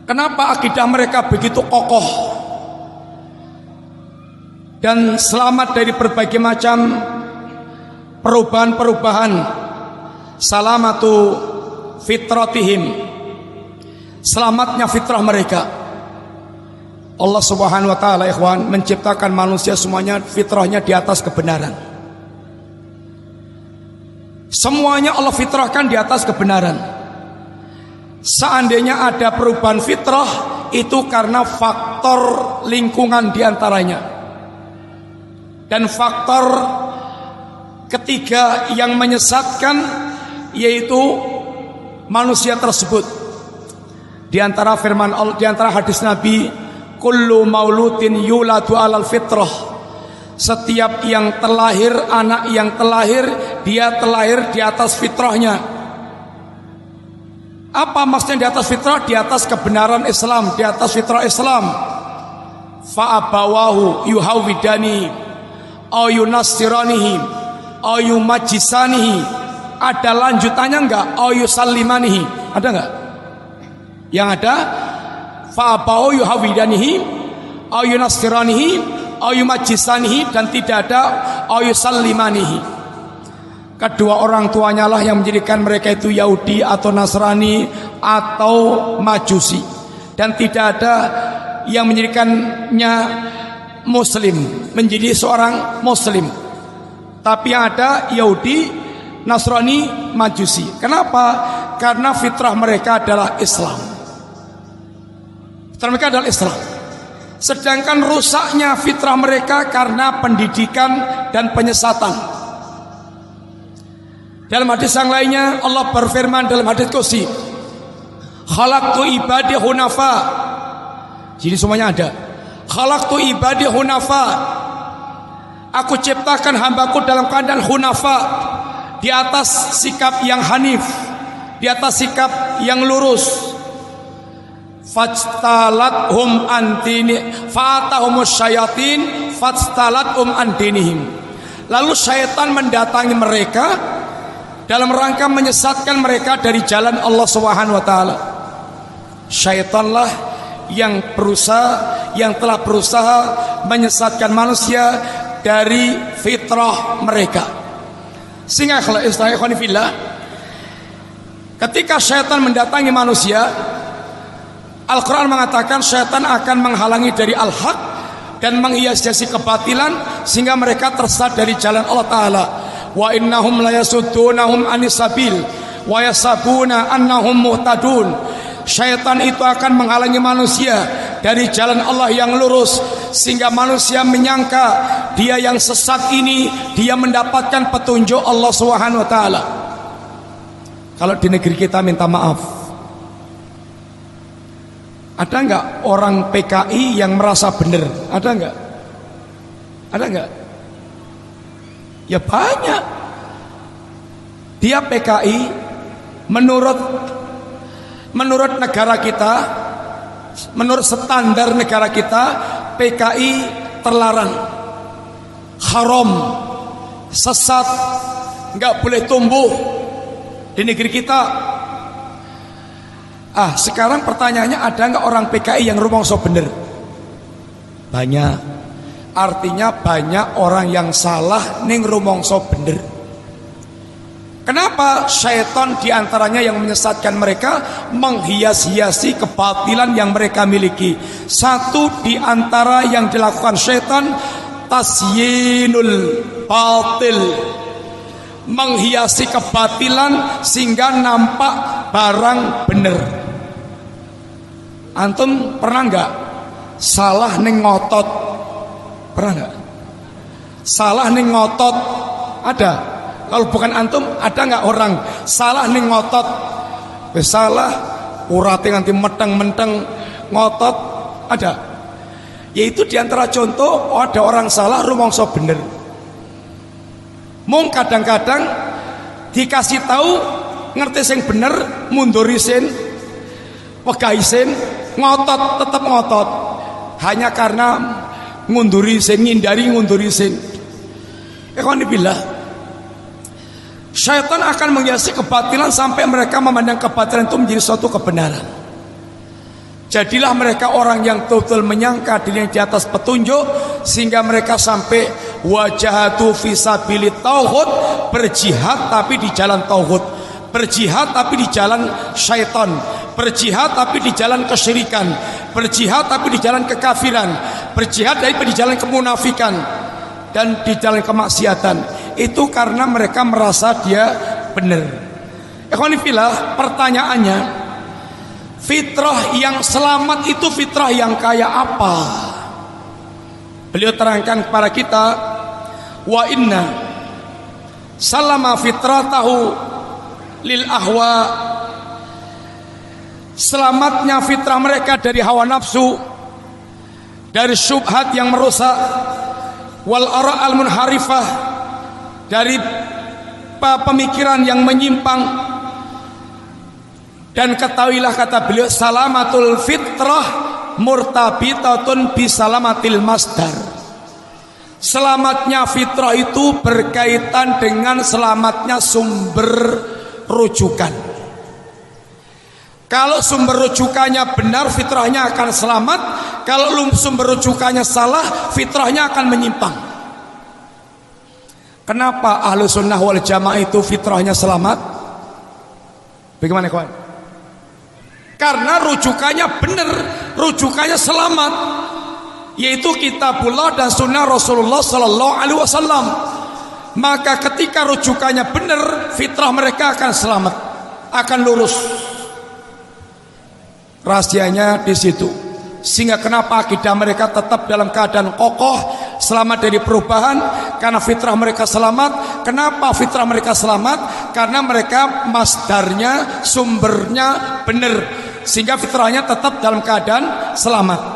Kenapa akidah mereka begitu kokoh dan selamat dari berbagai macam perubahan-perubahan? Salamatu fitratihim, selamatnya fitrah mereka. Allah Subhanahu wa taala ikhwan menciptakan manusia semuanya fitrahnya di atas kebenaran. Semuanya Allah fitrahkan di atas kebenaran. Seandainya ada perubahan fitrah, itu karena faktor lingkungan diantaranya. Dan faktor ketiga yang menyesatkan yaitu manusia tersebut. Di antara firman Allah, di antara hadis Nabi, kullu mauludin yuladu alal fitrah. Setiap yang terlahir, anak yang terlahir, dia terlahir di atas fitrahnya. Apa maksudnya di atas fitrah? Di atas kebenaran Islam, di atas fitrah Islam. Fa abawahu yuhawidani au yunassiranihi au yumajjisanihi. Ada lanjutannya enggak? Au yusallimanihi. Ada enggak? Yang ada fa abawahu yuhawidanihi au yunassiranihi au yumajjisanihi, dan tidak ada au yusallimanihi. Kedua orang tuanya lah yang menjadikan mereka itu Yahudi atau Nasrani atau Majusi, dan tidak ada yang menjadikannya Muslim, menjadi seorang Muslim. Tapi yang ada Yahudi, Nasrani, Majusi. Kenapa? Karena fitrah mereka adalah Islam. Fitrah mereka adalah Islam. Sedangkan rusaknya fitrah mereka karena pendidikan dan penyesatan. Dalam hadis yang lainnya Allah berfirman dalam hadis qudsi, khalaqtu ibadi hunafa. Jadi semuanya ada. Khalaqtu ibadi hunafa. Aku ciptakan hambaku dalam keadaan hunafa, di atas sikap yang hanif, di atas sikap yang lurus. Fajtalathum antini fatahumus syayatin fajtalathum antinihim. Lalu syaitan mendatangi mereka dalam rangka menyesatkan mereka dari jalan Allah Subhanahu wa taala. Syaitanlah yang telah berusaha menyesatkan manusia dari fitrah mereka. Sehingga kalau istilah fillah, ketika syaitan mendatangi manusia, Al-Quran mengatakan syaitan akan menghalangi dari al-haq dan menghias-hiasi kebatilan sehingga mereka tersesat dari jalan Allah Ta'ala. Wa innahum layasuddunahum anis sabil wa yasabuna annahum muhtadun. Syaitan itu akan menghalangi manusia dari jalan Allah yang lurus sehingga manusia menyangka dia yang sesat ini dia mendapatkan petunjuk Allah Subhanahu wa taala. Kalau di negeri kita minta maaf, ada enggak orang PKI yang merasa benar? Ada enggak? Ada enggak? Ya banyak. Dia PKI menurut negara kita, menurut standar negara kita, PKI terlarang, haram, sesat, enggak boleh tumbuh di negeri kita. Sekarang pertanyaannya, ada enggak orang PKI yang rumangsa bener? Banyak. Artinya banyak orang yang salah ning rumangsa bener. Kenapa? Syaitan diantaranya yang menyesatkan mereka, menghias-hiasi kebatilan yang mereka miliki. Satu diantara yang dilakukan syaitan, tasyinul batil, menghiasi kebatilan sehingga nampak barang bener. Antum pernah enggak salah ning ngotot? Pernah enggak? Salah ning ngotot? Ada. Kalau bukan antum, ada enggak orang salah ning ngotot? Salah urate nganti meteng-menteng ngotot? Ada. Yaitu diantara contoh ada orang salah rumangsa bener. Mung kadang-kadang dikasih tahu ngerti sing bener, munduri sin, wegahi sin, ngotot, tetap ngotot. Hanya karena ngunduri sin, ngindari ngunduri sin. Ikhwanibillah, syaitan akan menghiasi kebatilan sampai mereka memandang kebatilan itu menjadi suatu kebenaran. Jadilah mereka orang yang betul menyangka dirinya di atas petunjuk, sehingga mereka sampai wajahatu fisabilit tauhid, berjihad tapi di jalan tauhid, berjihad tapi di jalan syaitan, berjihad tapi di jalan kesyirikan, berjihad tapi di jalan kekafiran, berjihad tapi di jalan kemunafikan dan di jalan kemaksiatan. Itu karena mereka merasa dia benar. Ikhwan fillah, pertanyaannya, fitrah yang selamat itu fitrah yang kayak apa? Beliau terangkan kepada kita, wa inna salama fitratahu lil ahwa, selamatnya fitrah mereka dari hawa nafsu, dari syubhat yang merusak, wal ara al munharifah, dari pemikiran yang menyimpang. Dan ketahuilah, kata beliau, salamatul fitrah murtabitatun bisalamatil masdar. Selamatnya fitrah itu berkaitan dengan selamatnya sumber rujukan. Kalau sumber rujukannya benar, fitrahnya akan selamat. Kalau sumber rujukannya salah, fitrahnya akan menyimpang. Kenapa ahlu sunnah wal jamaah itu fitrahnya selamat? Bagaimana kawan? Karena rujukannya benar, rujukannya selamat, yaitu kitabullah dan sunnah Rasulullah Sallallahu Alaihi Wasallam. Maka ketika rujukannya benar, fitrah mereka akan selamat, akan lurus. Rahasianya di situ. Sehingga kenapa akidah mereka tetap dalam keadaan kokoh, selamat dari perubahan, karena fitrah mereka selamat. Kenapa fitrah mereka selamat? Karena mereka masdarnya, sumbernya benar, sehingga fitrahnya tetap dalam keadaan selamat.